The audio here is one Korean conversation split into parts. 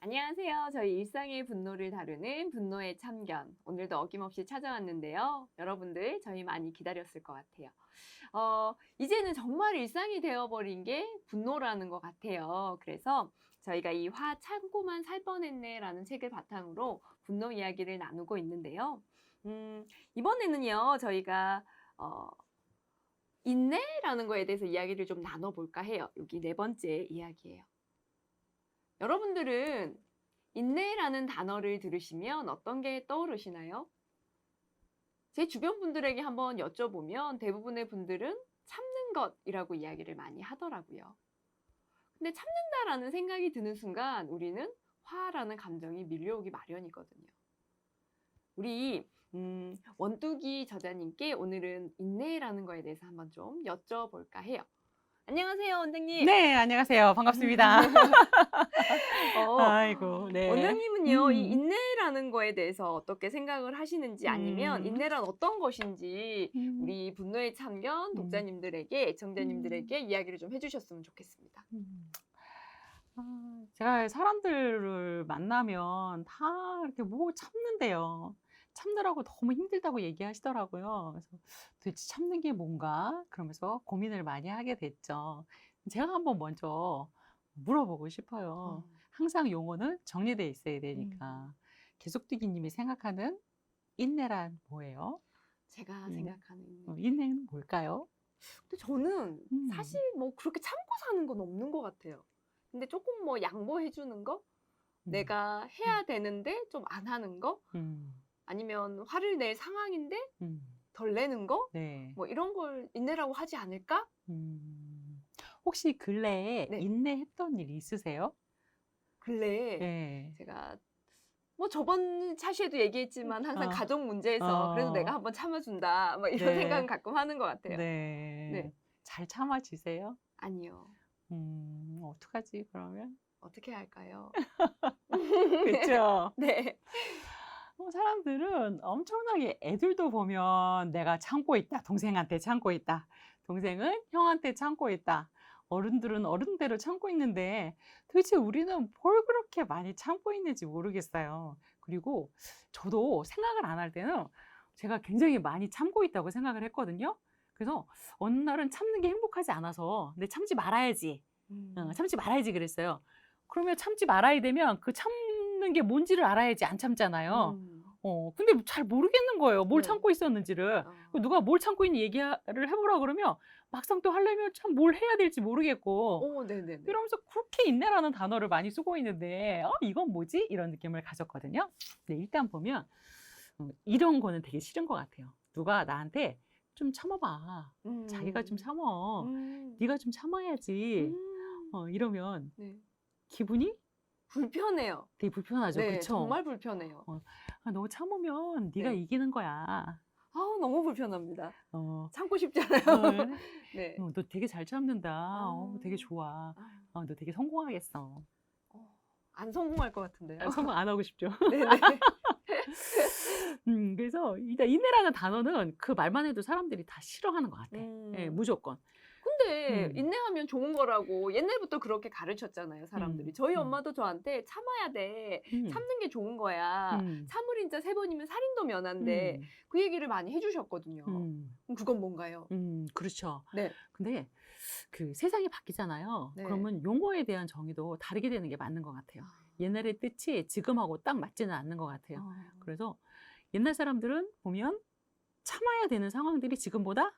안녕하세요. 저희 일상의 분노를 다루는 분노의 참견. 오늘도 어김없이 찾아왔는데요. 여러분들 저희 많이 기다렸을 것 같아요. 이제는 정말 일상이 되어버린 게 분노라는 것 같아요. 그래서 저희가 이 화 참고만 살 뻔했네 라는 책을 바탕으로 분노 이야기를 나누고 있는데요. 이번에는요, 저희가 어, 인내라는 거에 대해서 이야기를 좀 나눠볼까 해요. 여기 네 번째 이야기예요. 여러분들은 인내라는 단어를 들으시면 어떤 게 떠오르시나요? 제 주변 분들에게 한번 여쭤보면 대부분의 분들은 참는 것이라고 이야기를 많이 하더라고요. 근데 참는다라는 생각이 드는 순간 우리는 화라는 감정이 밀려오기 마련이거든요. 우리 원뚜기 저자님께 오늘은 인내라는 거에 대해서 한번 좀 여쭤볼까 해요. 안녕하세요, 원장님. 네, 안녕하세요. 반갑습니다. 어, 아이고, 네. 원장님은요, 이 인내라는 거에 대해서 어떻게 생각을 하시는지 아니면 음, 인내란 어떤 것인지 음, 우리 분노의 참견 음, 독자님들에게, 애청자님들에게 이야기를 좀 해주셨으면 좋겠습니다. 제가 사람들을 만나면 다 이렇게 뭐 참는데요. 참느라고 너무 힘들다고 얘기하시더라고요. 그래서 도대체 참는 게 뭔가? 그러면서 고민을 많이 하게 됐죠. 제가 한번 먼저 물어보고 싶어요. 어, 항상 용어는 정리돼 있어야 음, 되니까. 계속되기님이 생각하는 인내란 뭐예요? 제가 인내? 생각하는 인내. 인내는 뭘까요? 근데 저는 사실 음, 뭐 그렇게 참고 사는 건 없는 것 같아요. 근데 조금 뭐 양보해주는 거? 음, 내가 음, 해야 되는데 좀 안 하는 거? 음, 아니면 화를 낼 상황인데 음. 덜 내는 거? 네. 뭐 이런 걸 인내라고 하지 않을까? 음. 혹시 근래에 네. 인내했던 일 있으세요? 근래에 네. 제가 뭐 저번 차시에도 얘기했지만 항상 어, 가족 문제에서 그래도 내가 어, 한번 참아준다. 뭐 이런 생각은 네, 가끔 하는 것 같아요. 네. 네. 잘 참아지세요? 아니요. 어떡하지, 그러면? 어떻게 할까요? 그쵸? 네. 사람들은 엄청나게 애들도 보면 내가 참고 있다. 동생한테 참고 있다. 동생은 형한테 참고 있다. 어른들은 어른대로 참고 있는데 도대체 우리는 뭘 그렇게 많이 참고 있는지 모르겠어요. 그리고 저도 생각을 안 할 때는 제가 굉장히 많이 참고 있다고 생각을 했거든요. 그래서 어느 날은 참는 게 행복하지 않아서 근데 참지 말아야지. 음. 참지 말아야지 그랬어요. 그러면 참지 말아야 되면 그 참는 게 뭔지를 알아야지 안 참잖아요. 음. 근데 잘 모르겠는 거예요, 뭘 네. 참고 있었는지를. 어. 누가 뭘 참고 있는 얘기를 해보라 그러면 막상 또 하려면 참 뭘 해야 될지 모르겠고 네네네. 이러면서 그렇게 인내라는 단어를 많이 쓰고 있는데 이건 뭐지? 이런 느낌을 가졌거든요. 네, 일단 보면 이런 거는 되게 싫은 것 같아요. 누가 나한테 좀 참아봐. 자기가 좀 음. 참어. 음. 네가 좀 참아야지. 음. 이러면 네. 기분이 불편해요. 되게 불편하죠. 네. 그쵸? 정말 불편해요. 어, 너 참으면 네가 네. 이기는 거야. 아우, 너무 불편합니다. 어, 참고 싶지 않아요. 어, 네. 너 되게 잘 참는다. 되게 아. 좋아. 아. 너 되게 성공하겠어. 안 성공할 것 같은데요. 성공 안 하고 싶죠. 네네. 그래서 일단 인내라는 단어는 그 말만 해도 사람들이 다 싫어하는 것 같아. 예, 음. 무조건. 근데 음, 인내하면 좋은 거라고 옛날부터 그렇게 가르쳤잖아요, 사람들이. 음, 저희 음, 엄마도 저한테 "참아야 돼. 음, 참는 게 좋은 거야. 음, 참을인자 3번이면 살인도 면한대." 음, 그 얘기를 많이 해 주셨거든요. 음, 그럼 그건 뭔가요? 그렇죠. 네. 근데 그 세상이 바뀌잖아요. 네. 그러면 용어에 대한 정의도 다르게 되는 게 맞는 것 같아요. 아. 옛날의 뜻이 지금하고 딱 맞지는 않는 것 같아요. 어. 그래서 옛날 사람들은 보면 참아야 되는 상황들이 지금보다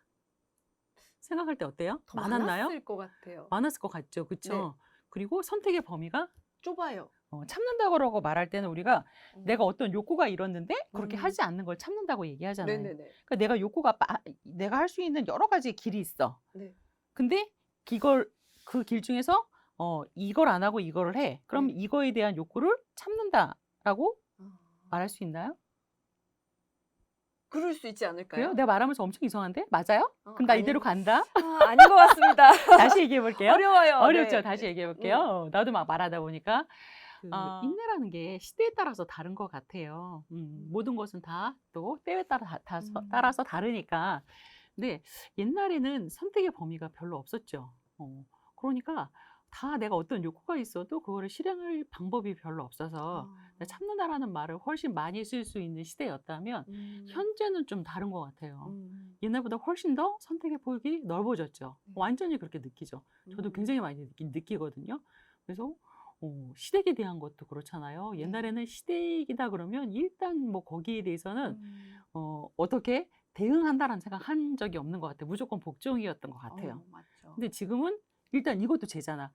생각할 때 어때요? 더 많았나요? 많았을 것 같아요. 많았을 것 같죠. 네. 그쵸? 그리고 선택의 범위가 좁아요. 참는다고 말할 때는 우리가 내가 음. 어떤 욕구가 이뤘는데 그렇게 음. 하지 않는 걸 참는다고 얘기하잖아요. 네네네. 그러니까 내가 내가 할 수 있는 여러 가지 길이 있어. 네. 근데 이걸 그 길 중에서 이걸 안 하고 이거를 해. 그럼 네. 이거에 대한 욕구를 참는다라고 아. 말할 수 있나요? 그럴 수 있지 그래요? 않을까요? 내가 말하면서 엄청 이상한데? 맞아요? 그럼 나 이대로 아닌 간다? 아닌 것 같습니다. 다시 얘기해 볼게요. 어려워요. 어렵죠? 네. 다시 얘기해 볼게요. 음. 나도 막 말하다 보니까. 아. 인내라는 게 시대에 따라서 다른 것 같아요. 모든 것은 다 또 때에 음. 따라서 다르니까. 근데 옛날에는 선택의 범위가 별로 없었죠. 그러니까 다 내가 어떤 욕구가 있어도 그거를 실행할 방법이 별로 없어서 아. 참는다라는 말을 훨씬 많이 쓸 수 있는 시대였다면 현재는 좀 다른 것 같아요. 음. 옛날보다 훨씬 더 선택의 폭이 넓어졌죠. 네. 완전히 그렇게 느끼죠. 저도 음. 굉장히 많이 느끼거든요. 그래서 시댁에 대한 것도 그렇잖아요. 네. 옛날에는 시댁이다 그러면 일단 뭐 거기에 대해서는 음. 어떻게 대응한다라는 생각 한 적이 없는 것 같아요. 무조건 복종이었던 것 같아요. 맞죠. 근데 지금은 일단 이것도 제잖아.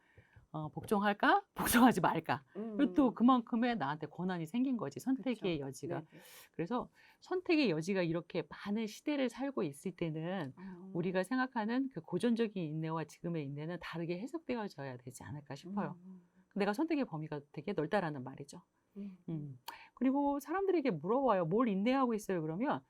복종할까? 복종하지 말까? 그리고 또 그만큼의 나한테 권한이 생긴 거지. 선택의 그쵸. 여지가. 네네. 그래서 선택의 여지가 이렇게 많은 시대를 살고 있을 때는 우리가 생각하는 그 고전적인 인내와 지금의 인내는 다르게 해석되어져야 되지 않을까 싶어요. 내가 선택의 범위가 되게 넓다라는 말이죠. 그리고 사람들에게 물어봐요. 뭘 인내하고 있어요? 그러면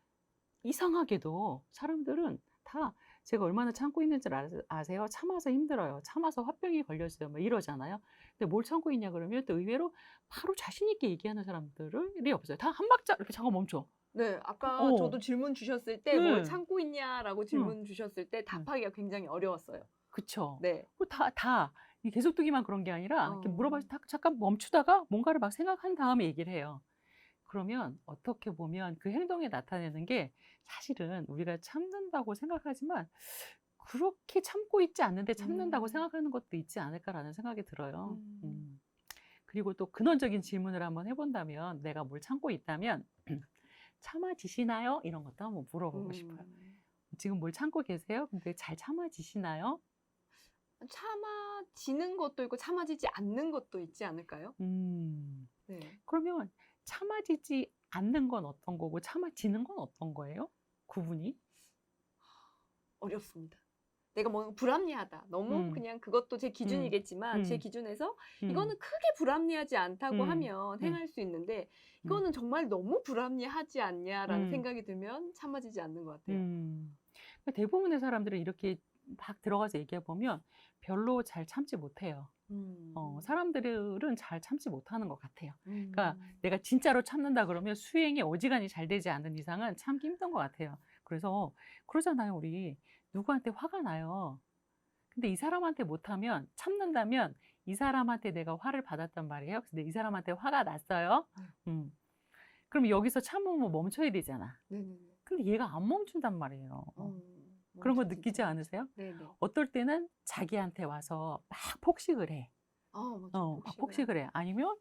이상하게도 사람들은 다 제가 얼마나 참고 있는 줄 아세요? 참아서 힘들어요. 참아서 화병이 걸렸어요. 뭐 이러잖아요. 근데 뭘 참고 있냐 그러면 또 의외로 바로 자신 있게 얘기하는 사람들이 없어요. 다 한 박자 이렇게 잠깐 멈춰. 네. 아까 어. 저도 질문 주셨을 때 뭘 네. 참고 있냐라고 질문 주셨을 때 답하기가 굉장히 어려웠어요. 그쵸. 네. 이 계속 두기만 그런 게 아니라 이렇게 어. 물어봐서 잠깐 멈추다가 뭔가를 막 생각한 다음에 얘기를 해요. 그러면 어떻게 보면 그 행동에 나타내는 게 사실은 우리가 참는다고 생각하지만 그렇게 참고 있지 않는데 참는다고 생각하는 것도 있지 않을까라는 생각이 들어요. 그리고 또 근원적인 질문을 한번 해본다면 내가 뭘 참고 있다면 참아지시나요? 이런 것도 한번 물어보고 싶어요. 지금 뭘 참고 계세요? 근데 잘 참아지시나요? 참아지는 것도 있고 참아지지 않는 것도 있지 않을까요? 네. 그러면 참아지지 않는 건 어떤 거고 참아지는 건 어떤 거예요? 구분이? 어렵습니다. 내가 뭔가 불합리하다. 너무 그냥 그것도 제 기준이겠지만 제 기준에서 이거는 크게 불합리하지 않다고 하면 행할 수 있는데 이거는 정말 너무 불합리하지 않냐라는 생각이 들면 참아지지 않는 것 같아요. 그러니까 대부분의 사람들은 이렇게 막 들어가서 얘기해 보면 별로 잘 참지 못해요. 사람들은 잘 참지 못하는 것 같아요. 그러니까 내가 진짜로 참는다 그러면 수행이 어지간히 잘 되지 않는 이상은 참기 힘든 것 같아요. 그래서 그러잖아요, 우리. 누구한테 화가 나요. 근데 이 사람한테 못하면 참는다면 이 사람한테 내가 화를 받았단 말이에요. 근데 이 사람한테 화가 났어요. 그럼 여기서 참으면 멈춰야 되잖아. 네네네. 근데 얘가 안 멈춘단 말이에요. 그런 거 느끼지 않으세요? 네네. 어떨 때는 자기한테 와서 막 폭식을 해. 맞아. 막 폭식을 해. 아니면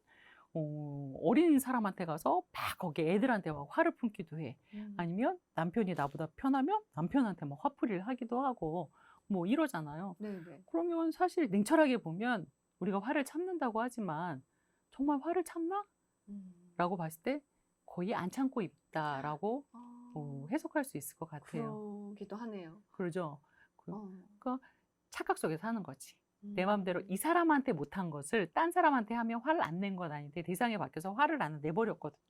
어린 사람한테 가서 막 거기 애들한테 막 화를 품기도 해. 아니면 남편이 나보다 편하면 남편한테 막 화풀이를 하기도 하고 뭐 이러잖아요. 네네. 그러면 사실 냉철하게 보면 우리가 화를 참는다고 하지만 정말 화를 참나? 라고 봤을 때 거의 안 참고 있다라고 해석할 수 있을 것 같아요. 그러기도 하네요. 그러죠. 어. 그러니까 착각 속에 사는 거지. 내 마음대로 이 사람한테 못한 것을 딴 사람한테 하면 화를 안 낸 건 아닌데 대상에 바뀌어서 화를 나는 내버렸거든요.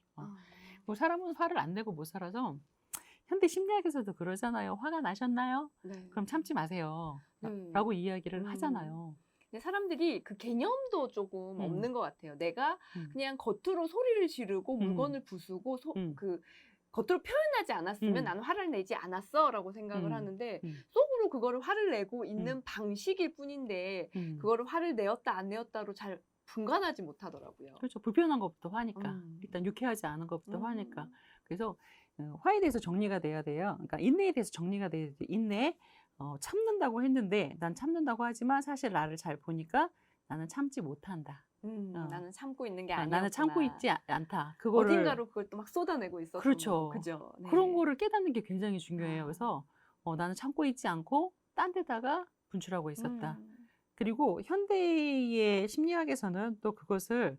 뭐 사람은 화를 안 내고 못 살아서 현대 심리학에서도 그러잖아요. 화가 나셨나요? 네. 그럼 참지 마세요. 라고 이야기를 하잖아요. 근데 사람들이 그 개념도 조금 없는 것 같아요. 내가 그냥 겉으로 소리를 지르고 물건을 부수고 그 겉으로 표현하지 않았으면 나는 화를 내지 않았어라고 생각을 하는데 속으로 그거를 화를 내고 있는 방식일 뿐인데 그거를 화를 내었다 안 내었다로 잘 분간하지 못하더라고요. 그렇죠. 불편한 것부터 화니까. 일단 유쾌하지 않은 것부터 화니까. 그래서 화에 대해서 정리가 돼야 돼요. 그러니까 인내에 대해서 정리가 돼야 돼. 인내, 참는다고 했는데 난 참는다고 하지만 사실 나를 잘 보니까 나는 참지 못한다. 나는 참고 있는 게 아니었구나. 나는 참고 있지 않다. 그거를 어딘가로 그걸 또 막 쏟아내고 있었던 그렇죠. 거고. 그죠? 네. 그런 거를 깨닫는 게 굉장히 중요해요. 그래서 나는 참고 있지 않고 딴 데다가 분출하고 있었다. 그리고 현대의 심리학에서는 또 그것을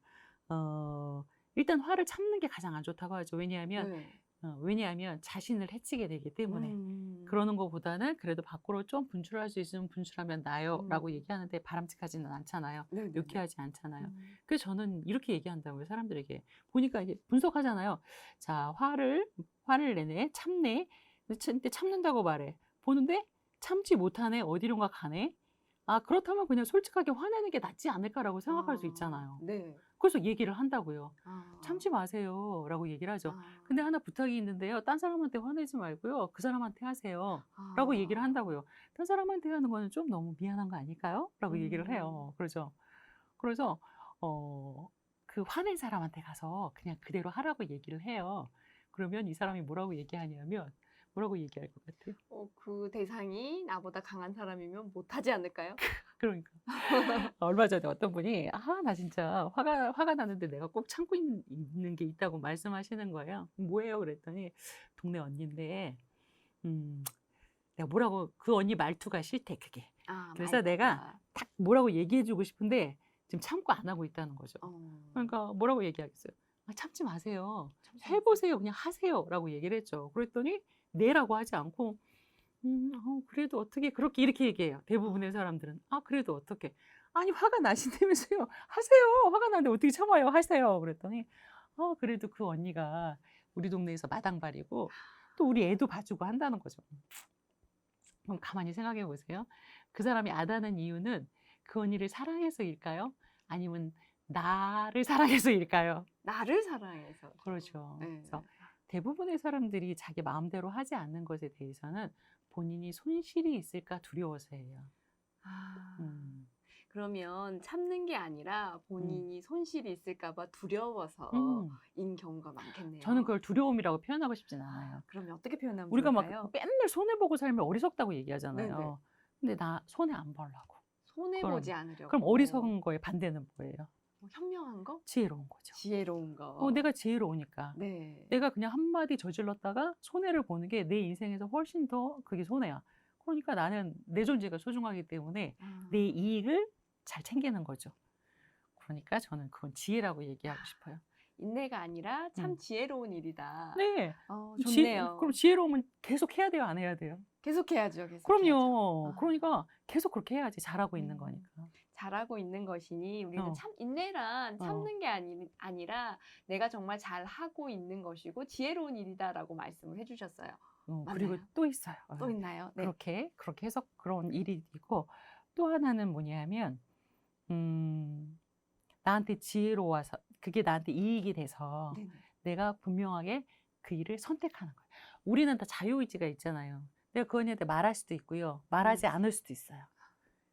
일단 화를 참는 게 가장 안 좋다고 하죠. 왜냐하면 자신을 해치게 되기 때문에 그러는 것보다는 그래도 밖으로 좀 분출할 수 있으면 분출하면 나요라고 얘기하는데 바람직하지는 않잖아요. 유쾌하지 않잖아요. 그래서 저는 이렇게 얘기한다고요. 사람들에게 보니까 이게 분석하잖아요. 자, 화를 내네, 참네. 근데 참는다고 말해. 보는데 참지 못하네, 어디론가 가네. 아, 그렇다면 그냥 솔직하게 화내는 게 낫지 않을까라고 생각할 수 아, 있잖아요. 네. 그래서 얘기를 한다고요. 아, 참지 마세요라고 얘기를 하죠. 아, 근데 하나 부탁이 있는데요. 딴 사람한테 화내지 말고요. 그 사람한테 하세요라고 얘기를 아, 한다고요. 딴 사람한테 하는 거는 좀 너무 미안한 거 아닐까요? 라고 얘기를 음, 해요. 그러죠. 그래서 어, 그 화낸 사람한테 가서 그냥 그대로 하라고 얘기를 해요. 그러면 이 사람이 뭐라고 얘기하냐면 뭐라고 얘기할 것 같아요? 그 대상이 나보다 강한 사람이면 못하지 않을까요? 그러니까 얼마 전에 어떤 분이 아, 나 진짜 화가 나는데 내가 꼭 참고 있는 게 있다고 말씀하시는 거예요. 뭐예요? 그랬더니 동네 언니인데 음, 내가 뭐라고 그 언니 말투가 싫대 그게. 아, 그래서 내가 말투가. 딱 뭐라고 얘기해주고 싶은데 지금 참고 안 하고 있다는 거죠. 어, 그러니까 뭐라고 얘기하겠어요? 아, 참지 마세요. 참지 마세요. 해보세요. 그냥 하세요라고 얘기를 했죠. 그랬더니 네라고 하지 않고 그래도 어떻게 그렇게 이렇게 얘기해요. 대부분의 사람들은 아, 그래도 어떻게 아니 화가 나신다면서요. 하세요. 화가 나는데 어떻게 참아요. 하세요. 그랬더니 그래도 그 언니가 우리 동네에서 마당발이고 또 우리 애도 봐주고 한다는 거죠. 그럼 가만히 생각해 보세요. 그 사람이 안 하는 이유는 그 언니를 사랑해서일까요? 아니면 나를 사랑해서일까요? 나를 사랑해서. 그렇죠. 네. 그래서 대부분의 사람들이 자기 마음대로 하지 않는 것에 대해서는 본인이 손실이 있을까 두려워서예요. 아, 음. 그러면 참는 게 아니라 음. 본인이 손실이 있을까봐 두려워서인 음. 경우가 많겠네요. 저는 그걸 두려움이라고 표현하고 싶진 않아요. 그러면 어떻게 표현하면 우리가 막 좋을까요? 맨날 손해보고 살면 어리석다고 네네. 얘기하잖아요. 근데 나 손해 안 보려고. 손해보지 그럼 않으려고. 어리석은 거의 반대는 뭐예요? 현명한 거? 지혜로운 거죠. 지혜로운 거. 내가 지혜로우니까. 네. 내가 그냥 한마디 저질렀다가 손해를 보는 게 내 인생에서 훨씬 더 그게 손해야. 그러니까 나는 내 존재가 소중하기 때문에 아, 내 이익을 잘 챙기는 거죠. 그러니까 저는 그건 지혜라고 얘기하고 싶어요. 인내가 아니라 참 음. 지혜로운 일이다. 네. 좋네요. 그럼 지혜로우면 계속 해야 돼요, 안 해야 돼요? 계속해야죠, 계속해야죠. 그럼요. 아. 그러니까 계속 그렇게 해야지 잘하고 있는 음. 거니까. 잘하고 있는 것이니 우리는 어. 인내란 어. 참는 게 아니라 내가 정말 잘하고 있는 것이고 지혜로운 일이다라고 말씀을 해주셨어요. 그리고 맞나요? 또 있어요. 또 있나요? 네. 그렇게 해서 그런 일이 있고 또 하나는 뭐냐면 나한테 지혜로워서 그게 나한테 이익이 돼서 네네. 내가 분명하게 그 일을 선택하는 거예요. 우리는 다 자유의지가 있잖아요. 내가 그 언니한테 말할 수도 있고요. 말하지 않을 수도 있어요.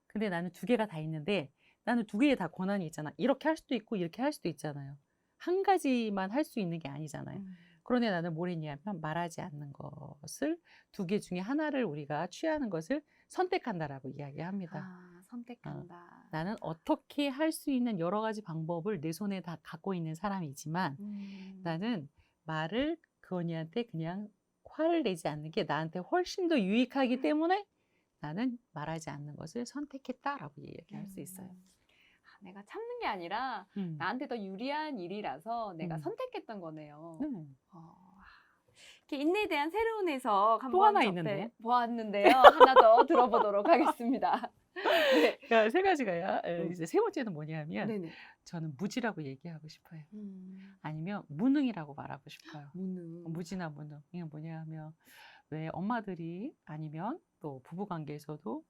근데 나는 두 개가 다 있는데 나는 두 개의 다 권한이 있잖아. 이렇게 할 수도 있고 이렇게 할 수도 있잖아요. 한 가지만 할 수 있는 게 아니잖아요. 그런데 나는 뭘 했냐면 말하지 않는 것을 두 개 중에 하나를 우리가 취하는 것을 선택한다라고 이야기합니다. 아, 선택한다. 나는 어떻게 할 수 있는 여러 가지 방법을 내 손에 다 갖고 있는 사람이지만 나는 말을 그 언니한테 그냥 화를 내지 않는 게 나한테 훨씬 더 유익하기 때문에 나는 말하지 않는 것을 선택했다라고 얘기할 수 있어요. 내가 참는 게 아니라 나한테 더 유리한 일이라서 내가 선택했던 거네요. 이렇게 인내에 대한 새로운 해석 또 하나 한번 있는데요? 보았는데요. 하나 더 들어보도록 하겠습니다. 네. 그러니까 세 가지가요. 이제 세 번째는 뭐냐면 네네. 저는 무지라고 얘기하고 싶어요. 음, 아니면 무능이라고 말하고 싶어요. 무능. 무지나 무능. 이게 뭐냐면 왜 엄마들이 아니면 또 부부 관계에서도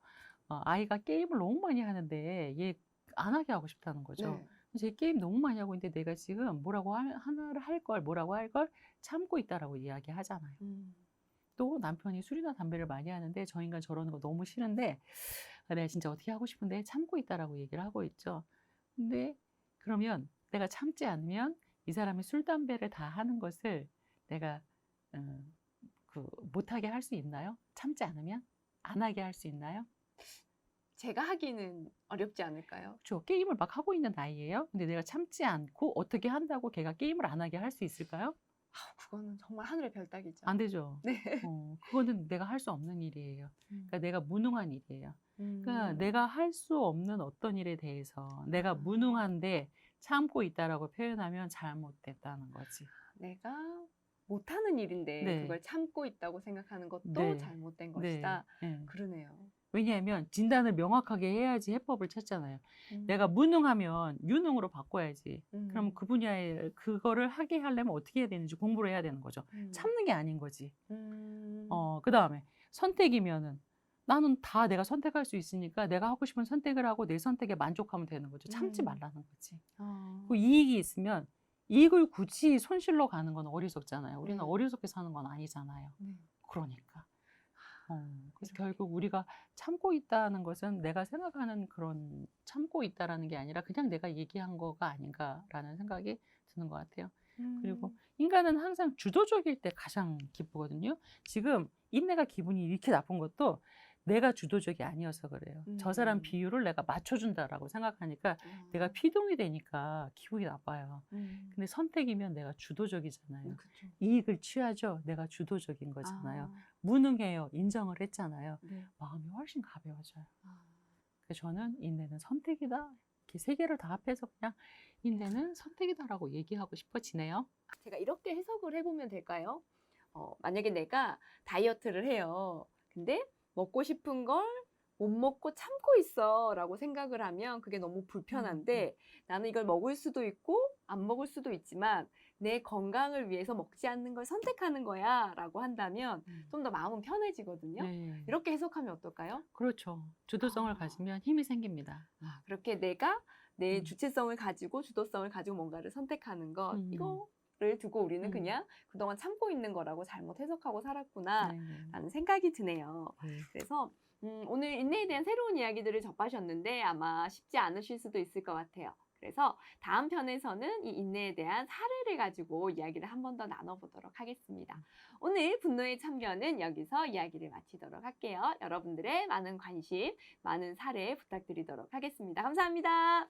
아이가 게임을 너무 많이 하는데 얘 안 하게 하고 싶다는 거죠. 네. 제 게임 너무 많이 하고 있는데 내가 지금 하나를 뭐라고 할 걸 참고 있다라고 이야기하잖아요. 또 남편이 술이나 담배를 많이 하는데 저 인간 저러는 거 너무 싫은데 내가 진짜 어떻게 하고 싶은데 참고 있다라고 얘기를 하고 있죠. 근데 그러면 내가 참지 않으면 이 사람이 술, 담배를 다 하는 것을 내가 못하게 할 수 있나요? 참지 않으면? 안 하게 할 수 있나요? 제가 하기는 어렵지 않을까요? 그렇죠. 게임을 막 하고 있는 나이예요. 근데 내가 참지 않고 어떻게 한다고 걔가 게임을 안 하게 할 수 있을까요? 그거는 정말 하늘의 별따기죠. 안 되죠. 네. 그거는 내가 할 수 없는 일이에요. 그러니까 내가 무능한 일이에요. 그러니까 음. 내가 할 수 없는 어떤 일에 대해서 내가 무능한데 참고 있다라고 표현하면 잘못됐다는 거지. 내가 못하는 일인데 네. 그걸 참고 있다고 생각하는 것도 네. 잘못된 네. 것이다. 네. 그러네요. 왜냐하면 진단을 명확하게 해야지 해법을 찾잖아요. 내가 무능하면 유능으로 바꿔야지. 그럼 그 분야에 그거를 하게 하려면 어떻게 해야 되는지 공부를 해야 되는 거죠. 참는 게 아닌 거지. 그 다음에 선택이면은 나는 다 내가 선택할 수 있으니까 내가 하고 싶은 선택을 하고 내 선택에 만족하면 되는 거죠. 참지 음. 말라는 거지. 어. 그 이익이 있으면 이익을 굳이 손실로 가는 건 어리석잖아요. 우리는 네. 어리석게 사는 건 아니잖아요. 네. 그러니까. 그래서 이렇게. 결국 우리가 참고 있다는 것은 내가 생각하는 그런 참고 있다라는 게 아니라 그냥 내가 얘기한 거가 아닌가라는 생각이 드는 것 같아요. 그리고 음. 인간은 항상 주도적일 때 가장 기쁘거든요. 지금 인내가 기분이 이렇게 나쁜 것도 내가 주도적이 아니어서 그래요. 저 사람 비율을 내가 맞춰준다라고 생각하니까 내가 피동이 되니까 기분이 나빠요. 근데 선택이면 내가 주도적이잖아요. 그쵸. 이익을 취하죠. 내가 주도적인 거잖아요. 아. 무능해요. 인정을 했잖아요. 네. 마음이 훨씬 가벼워져요. 아. 그래서 저는 인내는 선택이다. 이렇게 세 개를 다 합해서 그냥 인내는 선택이다라고 얘기하고 싶어지네요. 제가 이렇게 해석을 해보면 될까요? 만약에 내가 다이어트를 해요. 근데 먹고 싶은 걸 못 먹고 참고 있어 라고 생각을 하면 그게 너무 불편한데 나는 이걸 먹을 수도 있고 안 먹을 수도 있지만 내 건강을 위해서 먹지 않는 걸 선택하는 거야 라고 한다면 좀 더 마음은 편해지거든요. 네. 이렇게 해석하면 어떨까요? 그렇죠. 주도성을 아. 가지면 힘이 생깁니다. 그렇게 내가 내 음. 주체성을 가지고 주도성을 가지고 뭔가를 선택하는 것 이거를 두고 우리는 음. 그냥 그동안 참고 있는 거라고 잘못 해석하고 살았구나 네네. 라는 생각이 드네요. 네. 그래서 오늘 인내에 대한 새로운 이야기들을 접하셨는데 아마 쉽지 않으실 수도 있을 것 같아요. 그래서 다음 편에서는 이 인내에 대한 사례를 가지고 이야기를 한 번 더 나눠보도록 하겠습니다. 오늘 분노의 참견은 여기서 이야기를 마치도록 할게요. 여러분들의 많은 관심, 많은 사례 부탁드리도록 하겠습니다. 감사합니다.